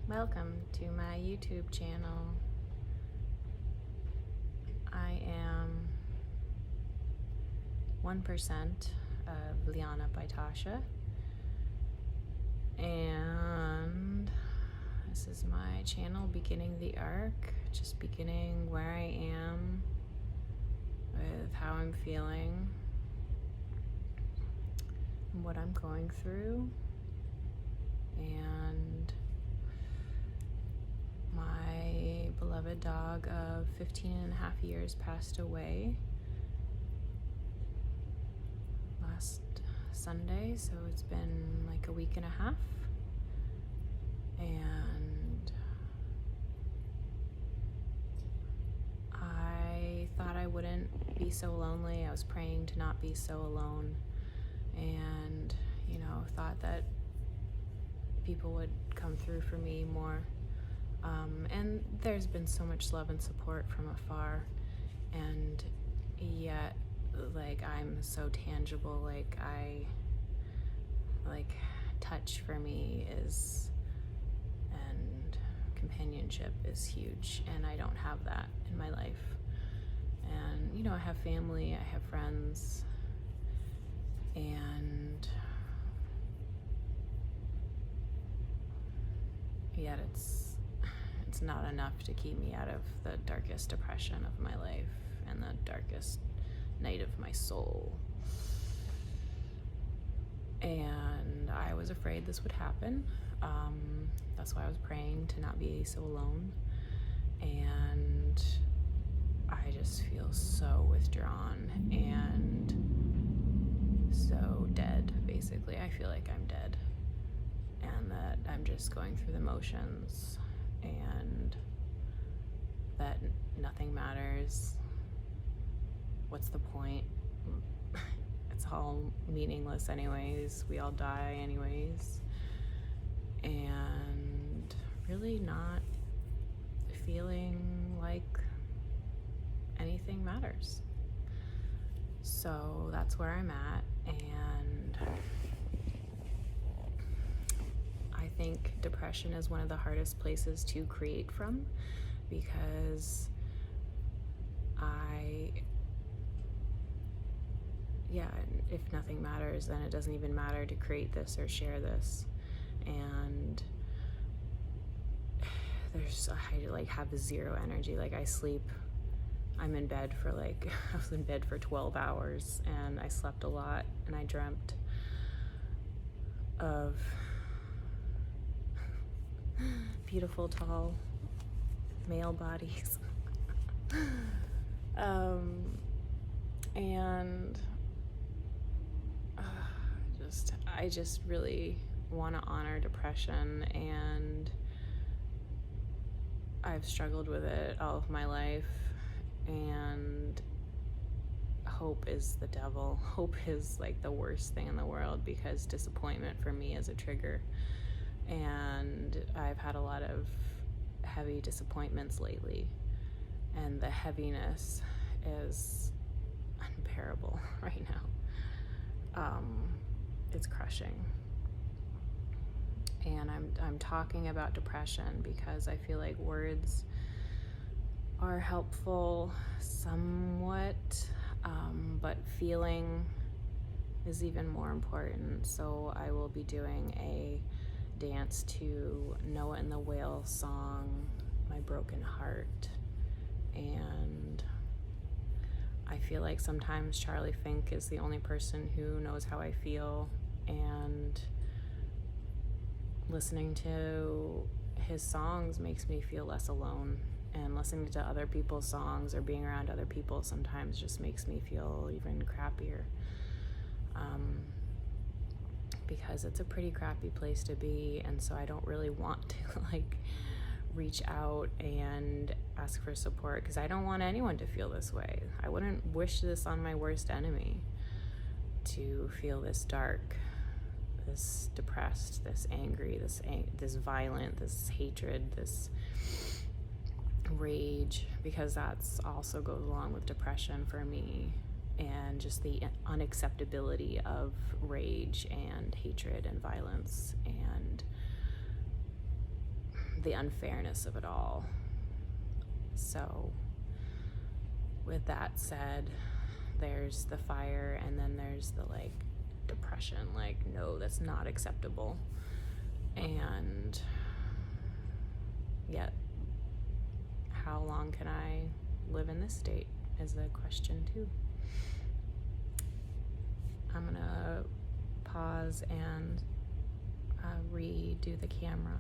Welcome to my YouTube channel. I am 1% of Liana by Tasha, and this is my channel beginning the arc, just beginning where I am with how I'm feeling and what I'm going through. And my beloved dog of 15 and a half years passed away last Sunday, so it's been like a week and a half. And I thought I wouldn't be so lonely. I was praying to not be so alone, and thought that people would come through for me more. And there's been so much love and support from afar, and yet I'm so tangible. Touch for me is, and companionship is huge, and I don't have that in my life. And I have family, I have friends, and yet it's not enough to keep me out of the darkest depression of my life and the darkest night of my soul. And I was afraid this would happen. That's why I was praying to not be so alone. And I just feel so withdrawn and so dead, basically. I feel like I'm dead, and that I'm just going through the motions, and that nothing matters. What's the point? It's all meaningless anyways. We all die anyways. And really not feeling like anything matters. So that's where I'm at, and I think depression is one of the hardest places to create from, because if nothing matters, then it doesn't even matter to create this or share this. And I have zero energy. I sleep, I'm in bed for I was in bed for 12 hours, and I slept a lot, and I dreamt of beautiful, tall male bodies. And I just really want to honor depression, and I've struggled with it all of my life, and hope is the devil. Hope is the worst thing in the world, because disappointment for me is a trigger, and I've had a lot of heavy disappointments lately, and the heaviness is unbearable right now. It's crushing. And I'm talking about depression because I feel like words are helpful somewhat, but feeling is even more important. So I will be doing a dance to Noah and the Whale song, My Broken Heart. And I feel like sometimes Charlie Fink is the only person who knows how I feel, and listening to his songs makes me feel less alone, and listening to other people's songs or being around other people sometimes just makes me feel even crappier, because it's a pretty crappy place to be. And so I don't really want to reach out and ask for support, because I don't want anyone to feel this way. I wouldn't wish this on my worst enemy, to feel this dark, this depressed, this angry, this violent, this hatred, this rage, because that's also goes along with depression for me, and just the unacceptability of rage and hatred and violence, and the unfairness of it all. So with that said, there's the fire, and then there's the like depression, like, no, that's not acceptable. And yet, how long can I live in this state is a question too. I'm gonna pause and redo the camera.